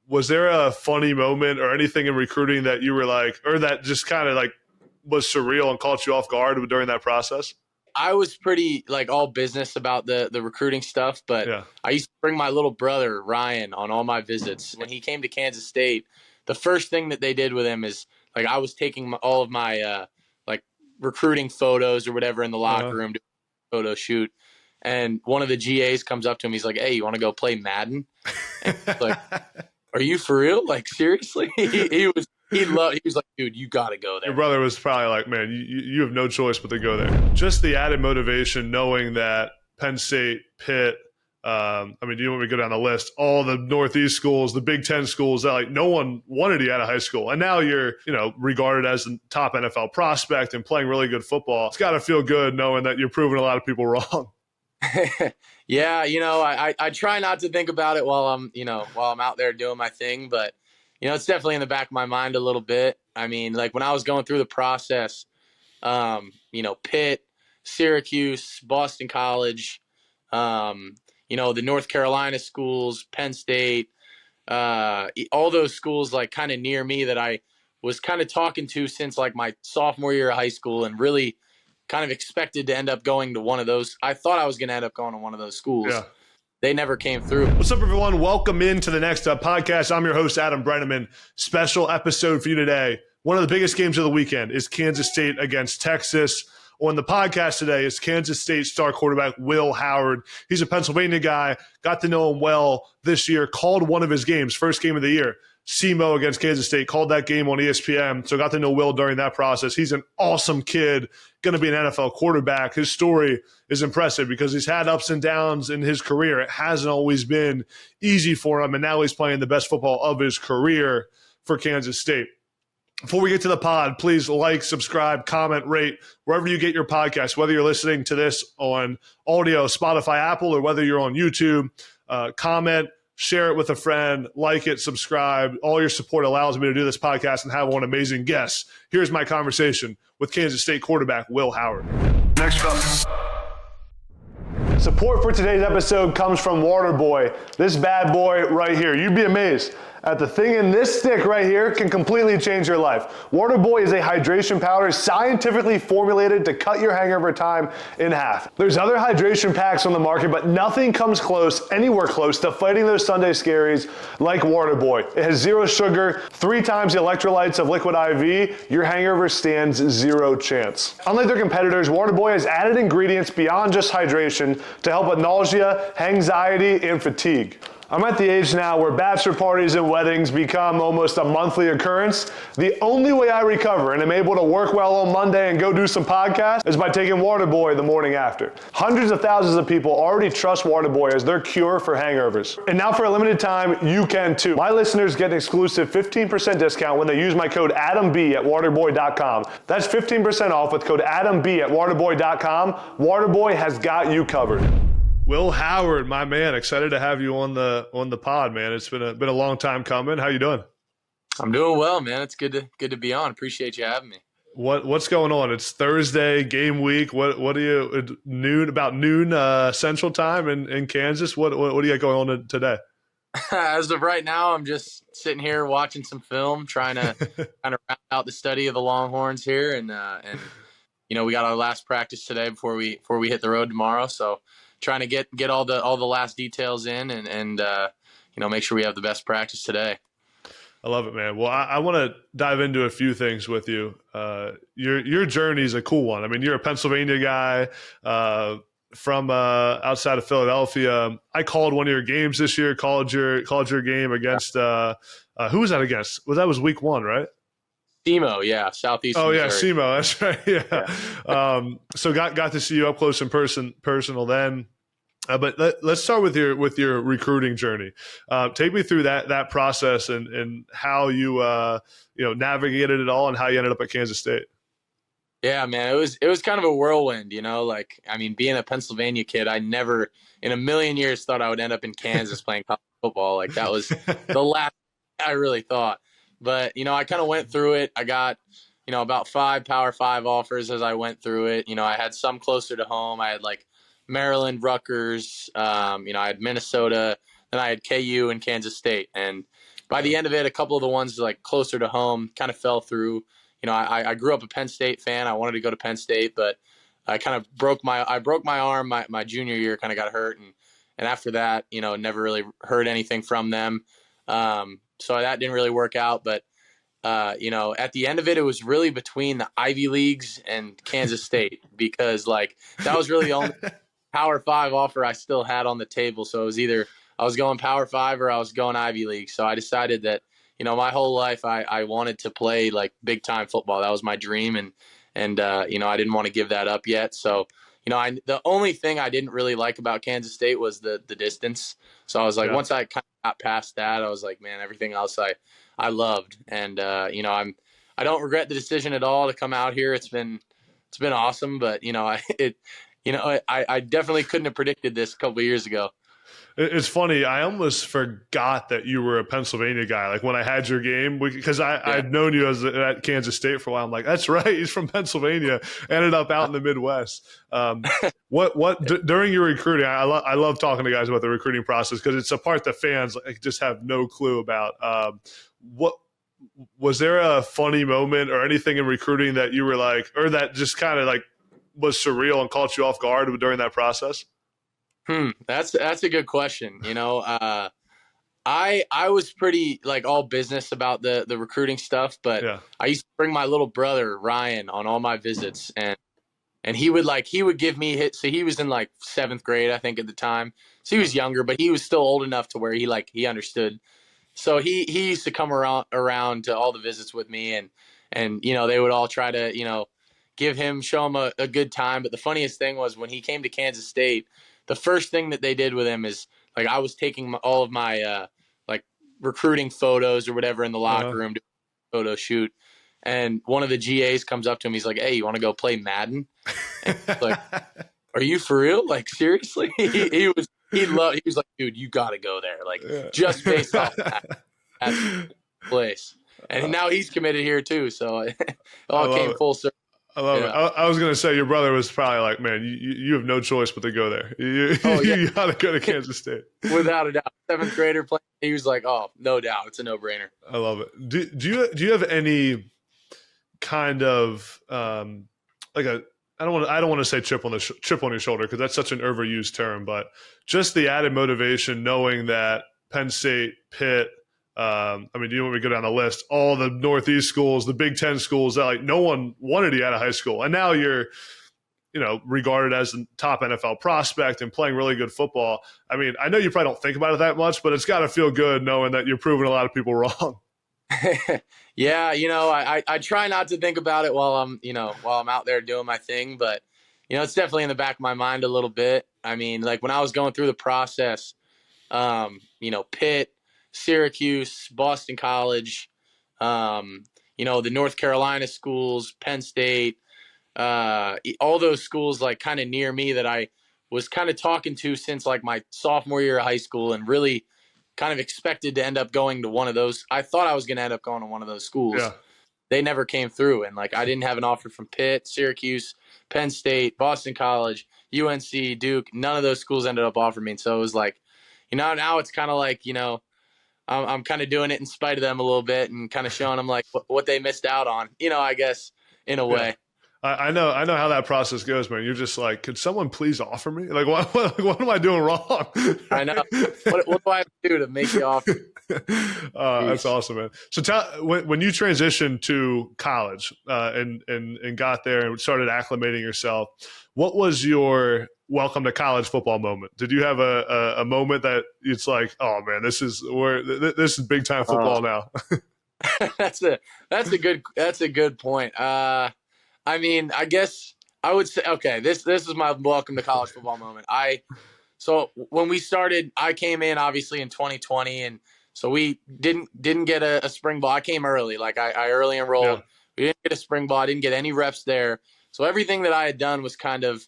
was there a funny moment or anything in recruiting that you were like, or that just kind of like was surreal and caught you off guard during that process? I was pretty like all business about the recruiting stuff, but Yeah. I used to bring my little brother Ryan on all my visits. When he came to Kansas State, the first thing that they did with him is like I was taking all of my like recruiting photos or whatever in the locker room to photo shoot, and one of the GAs comes up to him. He's like, "Hey, you want to go play Madden?" And he's like, "Are you for real? Like seriously?" He was like, "Dude, you got to go there." Your brother was probably like, man, you have no choice but to go there. Just the added motivation knowing that Penn State, Pitt, I mean, do you want me to go down the list? All the Northeast schools, the Big Ten schools that like no one wanted you out of high school. And now you're, regarded as the top NFL prospect and playing really good football. It's got to feel good knowing that you're proving a lot of people wrong. Yeah, I try not to think about it while I'm out there doing my thing, but it's definitely in the back of my mind a little bit. I mean, like when I was going through the process, Pitt, Syracuse, Boston College, the North Carolina schools, Penn State, all those schools like kind of near me that I was kind of talking to since like my sophomore year of high school and really kind of expected to end up going to one of those. I thought I was going to end up going to one of those schools. Yeah. They never came through. What's up, everyone? Welcome into the next podcast. I'm your host, Adam Breneman. Special episode for you today. One of the biggest games of the weekend is Kansas State against Texas. On the podcast today is Kansas State star quarterback Will Howard. He's a Pennsylvania guy. Got to know him well this year. Called one of his games, first game of the year. SEMO against Kansas State. Called that game on ESPN. So got to know Will during that process. He's an awesome kid. Going to be an NFL quarterback. His story is impressive because he's had ups and downs in his career. It hasn't always been easy for him, and now he's playing the best football of his career for Kansas State. Before we get to the pod, please like, subscribe, comment, rate, wherever you get your podcast, whether you're listening to this on audio, Spotify, Apple, or whether you're on YouTube. Comment, share it with a friend, like it, subscribe. All your support allows me to do this podcast and have one amazing guest. Here's my conversation with Kansas State quarterback Will Howard. Next up. Support for today's episode comes from Waterboy. This bad boy right here. You'd be amazed at the thing in this stick right here can completely change your life. Waterboy is a hydration powder scientifically formulated to cut your hangover time in half. There's other hydration packs on the market, but nothing comes anywhere close to fighting those Sunday scaries like Waterboy. It has 0 sugar, 3 times the electrolytes of Liquid IV. Your hangover stands 0 chance. Unlike their competitors, Waterboy has added ingredients beyond just hydration to help with nausea, anxiety, and fatigue. I'm at the age now where bachelor parties and weddings become almost a monthly occurrence. The only way I recover and am able to work well on Monday and go do some podcasts is by taking Waterboy the morning after. Hundreds of thousands of people already trust Waterboy as their cure for hangovers. And now for a limited time, you can too. My listeners get an exclusive 15% discount when they use my code ADAMB at waterboy.com. That's 15% off with code ADAMB at waterboy.com. Waterboy has got you covered. Will Howard, my man, excited to have you on the pod, man. It's been a long time coming. How you doing? I'm doing well, man. It's good to be on. Appreciate you having me. What's going on? It's Thursday, game week. What do you about noon Central Time in Kansas? What do you got going on today? As of right now, I'm just sitting here watching some film, trying to kind of round out the study of the Longhorns here, and we got our last practice today before we hit the road tomorrow. So trying to get all the last details in and make sure we have the best practice today. I love it, man. Well, I want to dive into a few things with you. Your journey is a cool one. I mean, you're a Pennsylvania guy from outside of Philadelphia. I called one of your games this year. Called your game against who was that against? That was week 1, right? SEMO, yeah, Southeast. Oh yeah, Missouri. SEMO, that's right. Yeah. So got to see you up close and personal then. But let's start with your recruiting journey. Take me through that process and how you navigated it all and how you ended up at Kansas State. Yeah, man, it was kind of a whirlwind, being a Pennsylvania kid, I never in a million years thought I would end up in Kansas playing college football. Like that was the last I really thought. But, I kind of went through it. I got, about 5 Power 5 offers as I went through it. I had some closer to home. I had like Maryland, Rutgers, I had Minnesota, then I had KU and Kansas State. And, by the end of it, a couple of the ones like closer to home kind of fell through. You know, I grew up a Penn State fan. I wanted to go to Penn State, but I kind of broke my arm my junior year, kind of got hurt. And after that, you know, never really heard anything from them. So that didn't really work out. But, you know, at the end of it, it was really between the Ivy Leagues and Kansas State, because like that was really the only Power 5 offer I still had on the table. So it was either I was going Power 5 or I was going Ivy League. So I decided that, you know, my whole life I wanted to play like big time football. That was my dream. And you know, I didn't want to give that up yet. So, you know, the only thing I didn't really like about Kansas State was the distance. So I was like, once I kind of got past that, I was like, man, everything else I loved. And, you know, I don't regret the decision at all to come out here. It's been awesome, but, you know, I definitely couldn't have predicted this a couple of years ago. It's funny. I almost forgot that you were a Pennsylvania guy. Like when I had your game, because I'd known you as at Kansas State for a while. I'm like, that's right. He's from Pennsylvania. Ended up out in the Midwest. During your recruiting, I love talking to guys about the recruiting process because it's a part that fans like, just have no clue about. What was there a funny moment or anything in recruiting that you were like, or that just kind of like was surreal and caught you off guard during that process? That's a good question. You know, I was pretty like all business about the recruiting stuff, but I used to bring my little brother Ryan on all my visits, and he would give me hits. So he was in like 7th grade, I think, at the time. So he was younger, but he was still old enough to where he understood. So he used to come around to all the visits with me, and you know, they would all try to, you know, show him a good time. But the funniest thing was when he came to Kansas State, the first thing that they did with him is like I was taking all of my like recruiting photos or whatever in the locker room to photo shoot, and one of the GAs comes up to him. He's like, "Hey, you want to go play Madden?" And he's like, "Are you for real? Like seriously?" He was like, "Dude, you got to go there." Like just based off that place, and now he's committed here too. So it all came full circle. I love it. I was going to say your brother was probably like, man, you have no choice but to go there. You got to go to Kansas State. Without a doubt. 7th grader playing. He was like, oh, no doubt. It's a no-brainer. I love it. Do you have any kind of like a I don't want to say chip on your shoulder because that's such an overused term, but just the added motivation knowing that Penn State, Pitt, I mean, do you want me to go down the list? All the Northeast schools, the Big Ten schools that like no one wanted you out of high school, and now you're, you know, regarded as a top NFL prospect and playing really good football. I mean, I know you probably don't think about it that much, but it's got to feel good knowing that you're proving a lot of people wrong. Yeah, you know, I try not to think about it while I'm out there doing my thing, but you know, it's definitely in the back of my mind a little bit. I mean, like when I was going through the process, you know, Pitt, Syracuse, Boston College, you know, the North Carolina schools, Penn State, all those schools like kind of near me that I was kind of talking to since like my sophomore year of high school and really kind of expected to end up going to one of those. I thought I was going to end up going to one of those schools. Yeah. They never came through. And like, I didn't have an offer from Pitt, Syracuse, Penn State, Boston College, UNC, Duke. None of those schools ended up offering me. And so it was like, you know, now it's kind of like, you know, I'm kind of doing it in spite of them a little bit and kind of showing them like what they missed out on, you know, I guess in a way. I know how that process goes, man. You're just like, could someone please offer me? Like, what am I doing wrong? I know. What do I have to do to make you offer? That's awesome, man. So when you transitioned to college and got there and started acclimating yourself, what was your welcome to college football moment? Did you have a moment that it's like, oh man, this is big time football now? That's a good point. I mean, I guess I would say, okay, this is my welcome to college football moment. So when we started, I came in obviously in 2020, and so we didn't get a spring ball. I came early, like I early enrolled. Yeah. We didn't get a spring ball. I didn't get any reps there. So everything that I had done was kind of,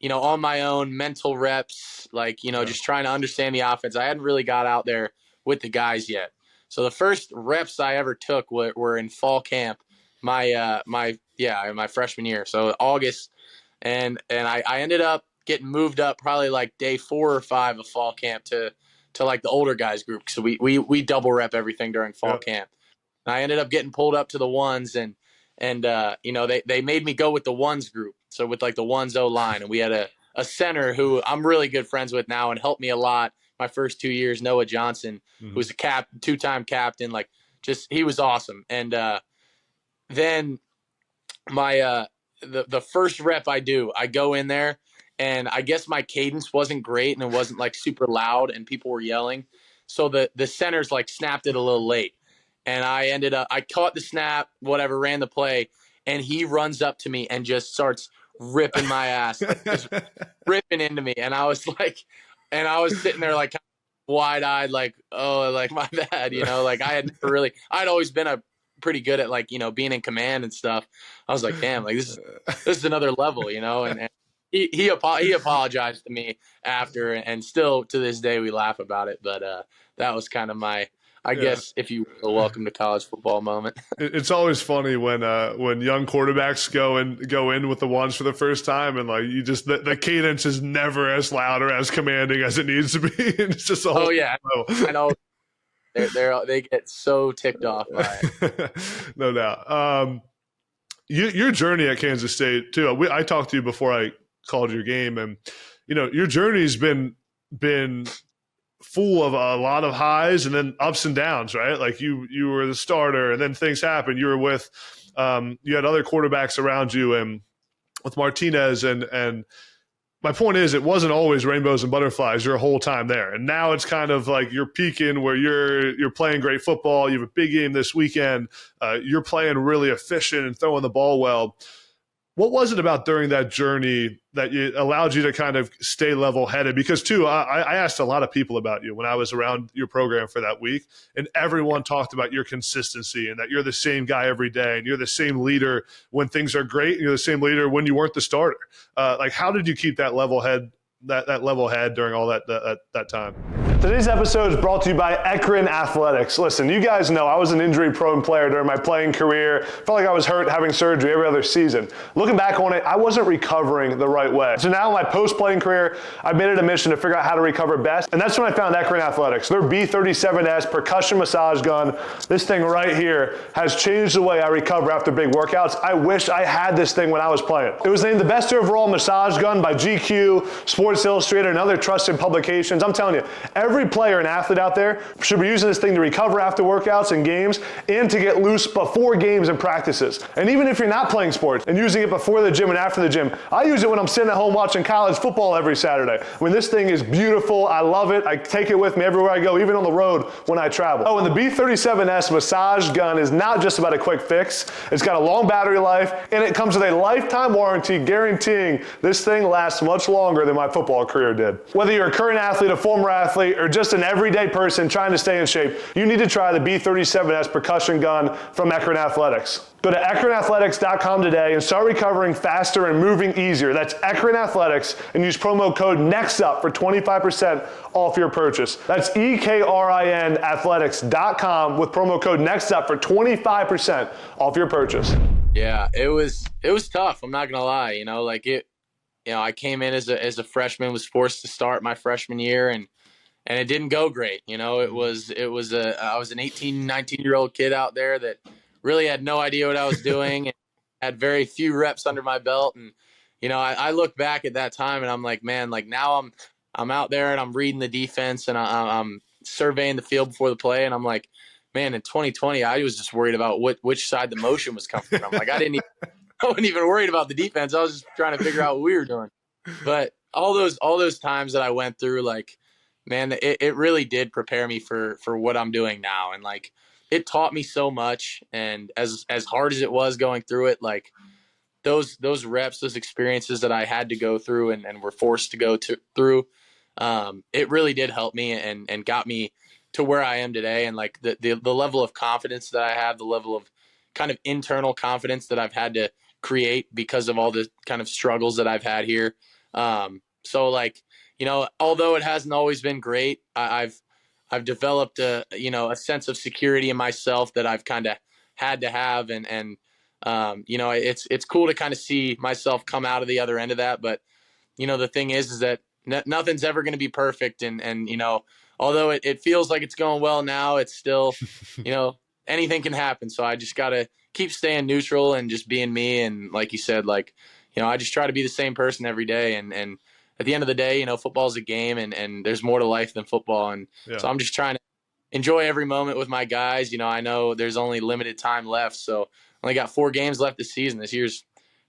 you know, on my own, mental reps, like, you know, just trying to understand the offense. I hadn't really got out there with the guys yet. So the first reps I ever took were in fall camp, my freshman year. So August, and I ended up getting moved up probably like day 4 or 5 of fall camp to to like the older guys group. So we double rep everything during fall camp. And I ended up getting pulled up to the ones, and they made me go with the ones group. So with like the ones O line, and we had a center who I'm really good friends with now and helped me a lot my first 2 years, Noah Johnson, who was a two-time captain. Like, just, he was awesome. And then my the first rep I go in there, and I guess my cadence wasn't great and it wasn't like super loud and people were yelling. So the centers like snapped it a little late. And I caught the snap, whatever, ran the play, and he runs up to me and just starts ripping my ass, like, just ripping into me. And I was sitting there like wide-eyed, like, oh, like, my bad, like I'd always been pretty good at, like, being in command and stuff. I was like, damn, like this is another level, and he apologized to me after, and still to this day we laugh about it. But that was kind of my, I guess, if you will, welcome to college football moment. It's always funny when young quarterbacks go in with the ones for the first time, and like you just the cadence is never as loud or as commanding as it needs to be. It's just a whole I know. They get so ticked off by it. No doubt. Your journey at Kansas State too. I talked to you before I called your game, and your journey's been full of a lot of highs and then ups and downs, right? Like you were the starter, and then things happened. You were with you had other quarterbacks around you, and with Martinez, and my point is, it wasn't always rainbows and butterflies your whole time there. And now it's kind of like you're peaking where you're playing great football. You have a big game this weekend. You're playing really efficient and throwing the ball well. What was it about during that journey that allowed you to kind of stay level-headed? Because, too, I asked a lot of people about you when I was around your program for that week, and everyone talked about your consistency and that you're the same guy every day, and you're the same leader when things are great, and you're the same leader when you weren't the starter. Like, how did you keep that level head during all that time? Today's episode is brought to you by Ekron Athletics. Listen, you guys know I was an injury-prone player during my playing career. Felt like I was hurt, having surgery every other season. Looking back on it, I wasn't recovering the right way. So now in my post-playing career, I made it a mission to figure out how to recover best, and that's when I found Ekron Athletics. Their B37S percussion massage gun, this thing right here, has changed the way I recover after big workouts. I wish I had this thing when I was playing. It was named the best overall massage gun by GQ, Sports Illustrated, and other trusted publications. I'm telling you, every player and athlete out there should be using this thing to recover after workouts and games, and to get loose before games and practices. And even if you're not playing sports and using it before the gym and after the gym, I use it when I'm sitting at home watching college football every Saturday. I mean, this thing is beautiful. I love it. I take it with me everywhere I go, even on the road when I travel. Oh, and the B37S massage gun is not just about a quick fix. It's got a long battery life, and it comes with a lifetime warranty guaranteeing this thing lasts much longer than my football career did. Whether you're a current athlete, a former athlete, or just an everyday person trying to stay in shape, you need to try the B37S percussion gun from Ekron Athletics. Go to ekronathletics.com today and start recovering faster and moving easier. That's Ekron Athletics, and use promo code NEXTUP for 25% off your purchase. That's EKRIN athletics.com with promo code NEXTUP for 25% off your purchase. Yeah, it was tough. I'm not gonna lie. I came in as a freshman, was forced to start my freshman year, and it didn't go great. I was an 18, 19-year-old kid out there that really had no idea what I was doing and had very few reps under my belt. And, I look back at that time and I'm like, man, like now I'm out there and I'm reading the defense and I'm surveying the field before the play. And I'm like, man, in 2020, I was just worried about which side the motion was coming from. Like I wasn't even worried about the defense. I was just trying to figure out what we were doing. But all those times that I went through, like, man, it really did prepare me for what I'm doing now. And like, it taught me so much. And as hard as it was going through it, like those reps, those experiences that I had to go through and were forced to go through, it really did help me and got me to where I am today. And like the level of confidence that I have, the level of kind of internal confidence that I've had to create because of all the kind of struggles that I've had here. So like, although it hasn't always been great, I've developed a sense of security in myself that I've kind of had to have. And it's cool to kind of see myself come out of the other end of that. But, the thing is that nothing's ever going to be perfect. And although it feels like it's going well now, it's still, anything can happen. So I just got to keep staying neutral and just being me. And like you said, like, I just try to be the same person every day. And at the end of the day, football is a game, and there's more to life than football. And so I'm just trying to enjoy every moment with my guys. I know there's only limited time left. So only got 4 games left this season. This year's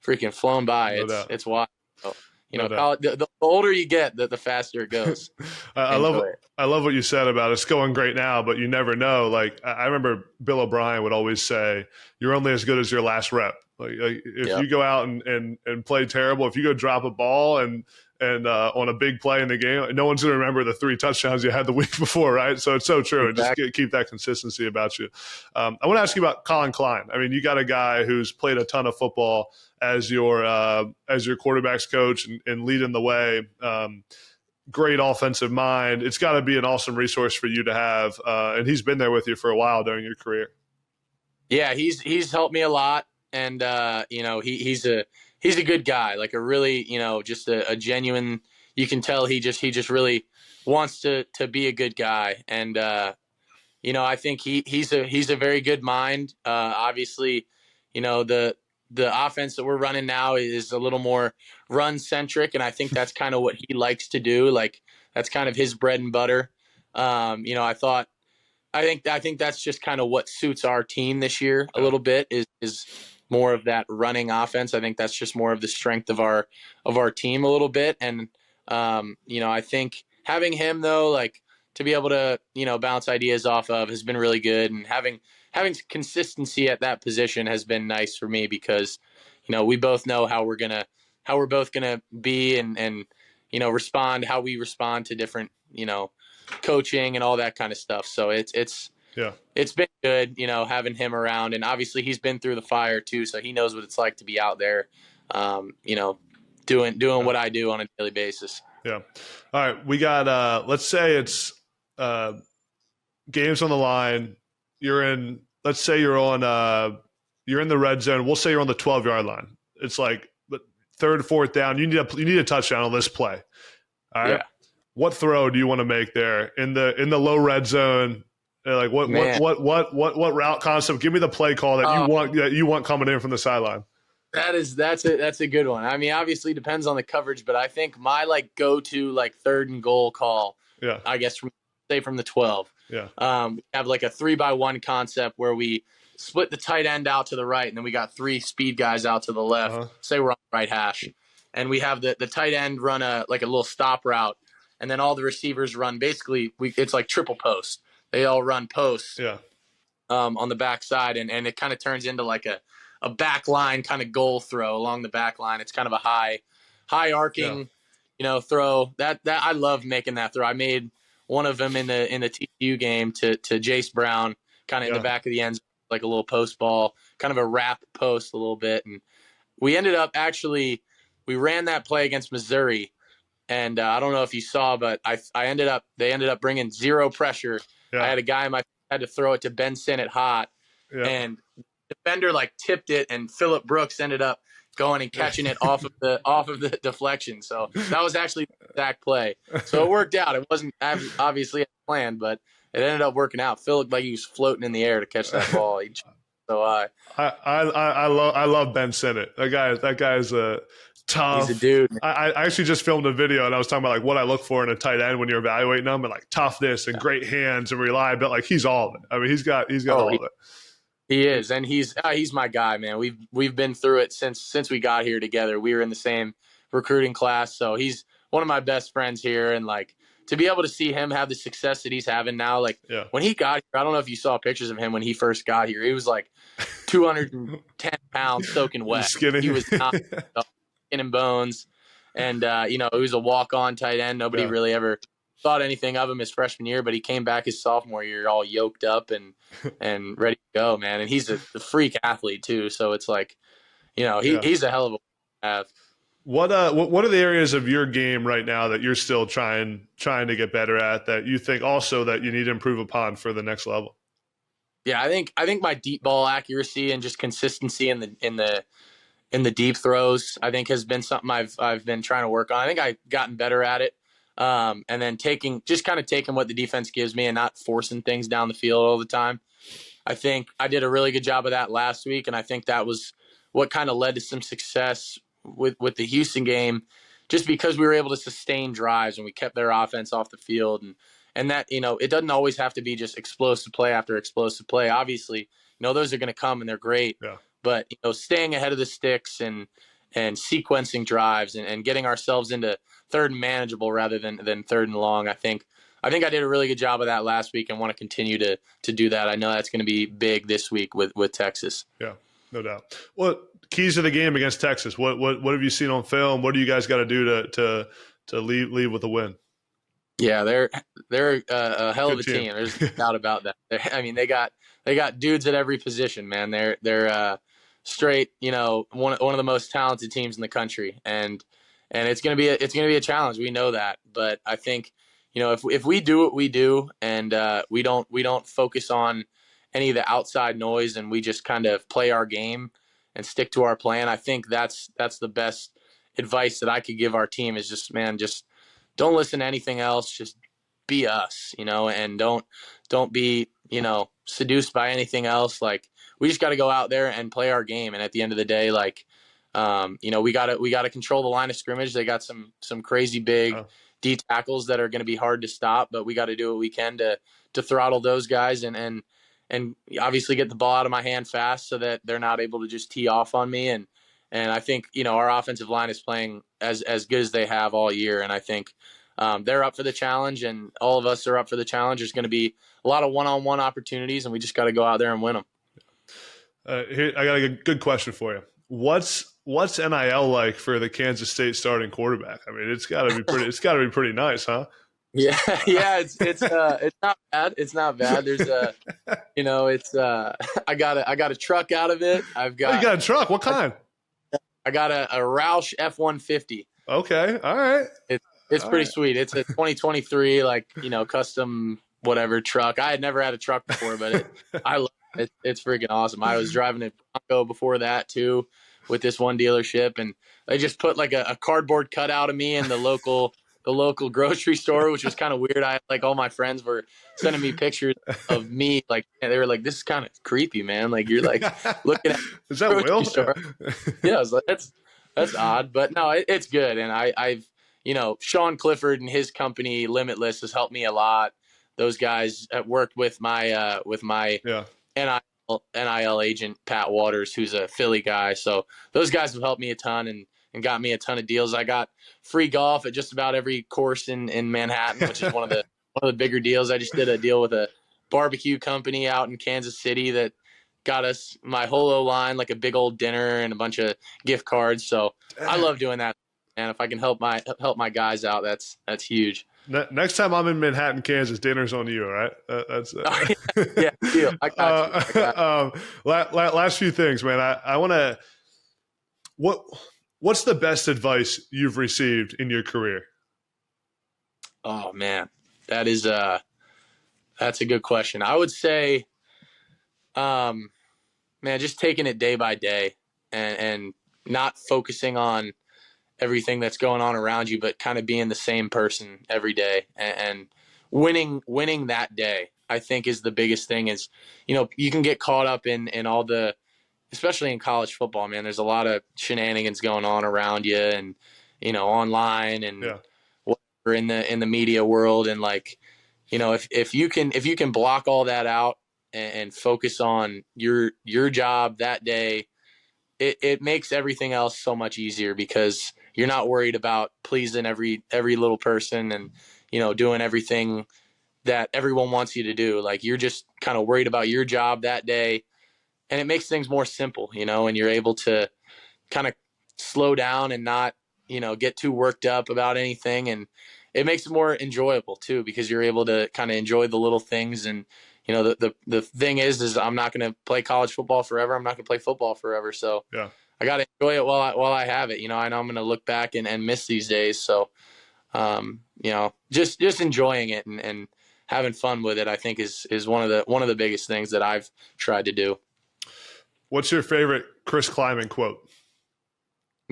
freaking flown by. It's wild. So, the older you get, the faster it goes. I love what you said about it's going great now, but you never know. Like I remember Bill O'Brien would always say, "You're only as good as your last rep." Like if you go out and play terrible, if you go drop a ball and on a big play in the game, no one's going to remember the 3 touchdowns you had the week before, right? So it's so true. Exactly. And just keep that consistency about you. I want to ask you about Colin Klein. I mean, you got a guy who's played a ton of football as your quarterback's coach and leading the way. Great offensive mind. It's got to be an awesome resource for you to have. And he's been there with you for a while during your career. Yeah, he's helped me a lot. And, he's a good guy, like a really, just a genuine, you can tell he just really wants to be a good guy. And, I think he's a very good mind. Obviously, the offense that we're running now is a little more run centric. And I think that's kind of what he likes to do. Like that's kind of his bread and butter. I think that's just kind of what suits our team this year a little bit is more of that running offense. I think that's just more of the strength of our team a little bit. And, I think having him though, like to be able to, bounce ideas off of has been really good. And having consistency at that position has been nice for me because, we both know how we're both going to be and, respond, how we respond to different, coaching and all that kind of stuff. So it's been good, having him around, and obviously he's been through the fire too. So he knows what it's like to be out there, doing what I do on a daily basis. Yeah. All right. We got, let's say it's, games on the line. Let's say you're in the red zone. We'll say you're on the 12-yard line. It's like the 3rd, 4th down. You need a touchdown on this play. All right. Yeah. What throw do you want to make there in the low red zone? Like what route concept? Give me the play call that you want coming in from the sideline. That's a good one. I mean, obviously it depends on the coverage, but I think my go-to 3rd and goal call. Yeah. I guess from the 12. Yeah. We have a 3-by-1 concept where we split the tight end out to the right, and then we got 3 speed guys out to the left. Uh-huh. Say we're on the right hash, and we have the tight end run a little stop route, and then all the receivers run it's like triple post. They all run posts. Yeah. On the backside, and it kind of turns into a back line kind of goal throw along the back line. It's kind of a high arcing, throw. That I love making that throw. I made one of them in the TCU game to Jace Brown, kind of in the back of the end zone, like a little post ball, kind of a wrap post a little bit. And we ended up we ran that play against Missouri, and I don't know if you saw, but they ended up bringing 0 pressure. Yeah. I had a guy had to throw it to Ben Sinnott hot, and the defender tipped it, and Phillip Brooks ended up going and catching it off of the deflection. So that was actually the exact play. So it worked out. It wasn't obviously planned, but it ended up working out. Phil looked like he was floating in the air to catch that ball. So I love Ben Sinnott. That guy's tough. He's a dude. I actually just filmed a video, and I was talking about what I look for in a tight end when you're evaluating them, and toughness and great hands and reliability. He's all of it. I mean, he's got all of it. He is, and he's my guy, man. We've been through it since we got here together. We were in the same recruiting class, so he's one of my best friends here. And to be able to see him have the success that he's having now, when he got here, I don't know if you saw pictures of him when he first got here. He was 210 pounds, soaking wet. Skinny. He was not skin and bones, and he was a walk-on tight end. Nobody really ever thought anything of him his freshman year, but he came back his sophomore year all yoked up and ready to go, man. And he's a freak athlete too. So it's he's a hell of a have. What are the areas of your game right now that you're still trying to get better at, that you think also that you need to improve upon for the next level? Yeah, I think my deep ball accuracy and just consistency in the deep throws, I think has been something I've been trying to work on. I think I've gotten better at it. And then taking what the defense gives me and not forcing things down the field all the time. I think I did a really good job of that last week, and I think that was what kind of led to some success with the Houston game, just because we were able to sustain drives and we kept their offense off the field. And that, it doesn't always have to be just explosive play after explosive play. Obviously, those are going to come and they're great. Yeah. But, staying ahead of the sticks and sequencing drives and getting ourselves into third and manageable rather than third and long, I think I did a really good job of that last week and want to continue to do that. I know that's going to be big this week with Texas. Yeah, no doubt. Well, keys to the game against Texas. What have you seen on film? What do you guys got to do to leave with a win? Yeah, they're a hell of a team. There's no doubt about that. They got dudes at every position, man. They're straight, one of the most talented teams in the country, and it's gonna be a challenge. We know that, but I think, if we do what we do and we don't focus on any of the outside noise and we just kind of play our game and stick to our plan, I think that's the best advice that I could give our team is just don't listen to anything else. Just be us, and don't be, seduced by anything else. Like, we just got to go out there and play our game. And at the end of the day, like, we gotta control the line of scrimmage. They got some crazy big D tackles that are going to be hard to stop, but we got to do what we can to throttle those guys and obviously get the ball out of my hand fast so that they're not able to just tee off on me. And I think, our offensive line is playing as good as they have all year. And I think they're up for the challenge, and all of us are up for the challenge. There's going to be a lot of one-on-one opportunities, and we just got to go out there and win them. Here, I got a good question for you. What's NIL like for the Kansas State starting quarterback? It's got to be pretty. It's got to be pretty nice, huh? Yeah. It's not bad. It's not bad. There's I got a truck out of it. You got a truck? What kind? I got a Roush F-150. Okay. All right. It's pretty sweet. It's a 2023, custom whatever truck. I had never had a truck before, but I love it. It's freaking awesome. I was driving a Bronco before that too with this one dealership, and they just put like a cardboard cutout of me in the local grocery store, which was kind of weird. All my friends were sending me pictures of me. They were like, this is kind of creepy, man. Like, you're like looking at is that Will? Store. Yeah, I was like, that's odd, but no, it's good. And I've Sean Clifford and his company Limitless has helped me a lot. Those guys worked with my NIL agent Pat Waters, who's a Philly guy. So those guys have helped me a ton and got me a ton of deals. I got free golf at just about every course in Manhattan, which is one of the bigger deals. I just did a deal with a barbecue company out in Kansas City that got us my whole O-line, like a big old dinner and a bunch of gift cards. So I love doing that. And if I can help my guys out, that's huge. Next time I'm in Manhattan, Kansas, dinner's on you. All right. Yeah. Deal. I got you. Last few things, man. I want to. What's the best advice you've received in your career? Oh man, that's a good question. I would say, man, just taking it day by day and not focusing on everything that's going on around you, but kind of being the same person every day and winning that day, I think is the biggest thing. Is, you can get caught up in all the, especially in college football, man, there's a lot of shenanigans going on around you and, online and whatever in the media world. And if you can block all that out and focus on your job that day, it makes everything else so much easier because you're not worried about pleasing every little person and, doing everything that everyone wants you to do. Like, you're just kind of worried about your job that day, and it makes things more simple, and you're able to kind of slow down and not, get too worked up about anything. And it makes it more enjoyable too, because you're able to kind of enjoy the little things. And, the thing is I'm not going to play college football forever. I'm not going to play football forever. So yeah, I got to enjoy it while I have it. I know I'm going to look back and miss these days. So, just enjoying it and having fun with it, I think is one of the biggest things that I've tried to do. What's your favorite Chris Kleiman quote?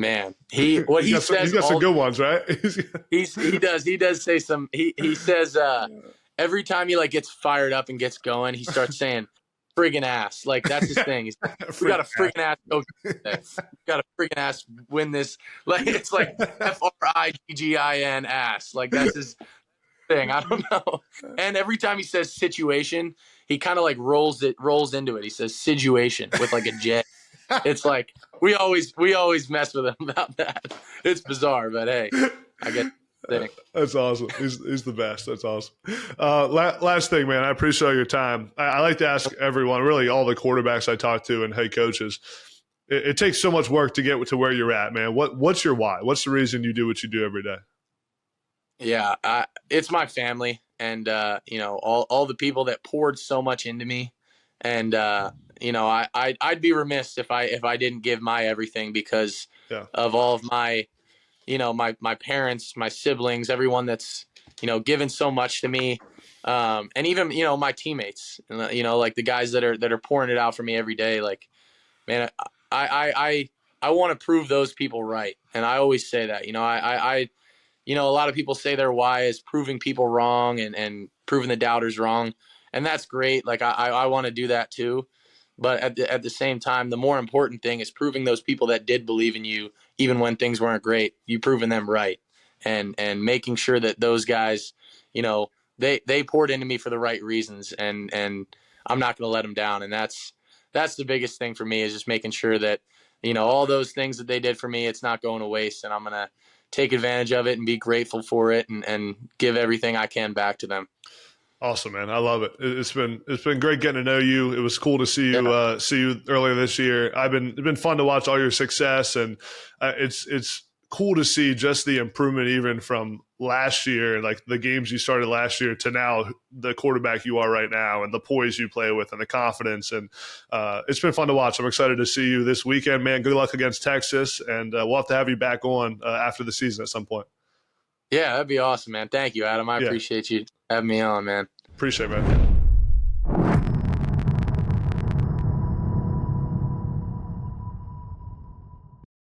Man, He's got some good ones, right? he does say some. He says every time he like gets fired up and gets going, he starts saying friggin' ass. Like that's his thing. He's we got a friggin' ass coach today. We got a friggin' ass win this. Like it's like FRIGGIN ass. Like that's his thing. I don't know. And every time he says situation, he kind of like rolls into it. He says situation with like a J. It's like we always mess with him about that. It's bizarre, but hey, I get the thing. That's awesome. He's the best. That's awesome. Last thing, man, I appreciate your time. I like to ask everyone, really all the quarterbacks I talk to and head coaches, it takes so much work to get to where you're at, man. What's your why? What's the reason you do what you do every day? Yeah, it's my family and, all the people that poured so much into me. And, I'd be remiss if I didn't give my everything because of all of my, my parents, my siblings, everyone that's, given so much to me. And even, my teammates, like the guys that are pouring it out for me every day. Like, man, I want to prove those people right. And I always say that, a lot of people say their why is proving people wrong and proving the doubters wrong. And that's great. Like I want to do that too. But at the same time, the more important thing is proving those people that did believe in you, even when things weren't great, you proving them right and making sure that those guys, they poured into me for the right reasons and I'm not going to let them down. And that's the biggest thing for me is just making sure that, all those things that they did for me, it's not going to waste. And I'm going to take advantage of it and be grateful for it and give everything I can back to them. Awesome, man. I love it. It's been great getting to know you. It was cool to see you earlier this year. It's been fun to watch all your success, and it's cool to see just the improvement even from last year, like the games you started last year to now the quarterback you are right now and the poise you play with and the confidence. And it's been fun to watch. I'm excited to see you this weekend, man. Good luck against Texas, and we'll have to have you back on after the season at some point. Yeah, that'd be awesome, man. Thank you, Adam. I appreciate you having me on, man. Appreciate it, man.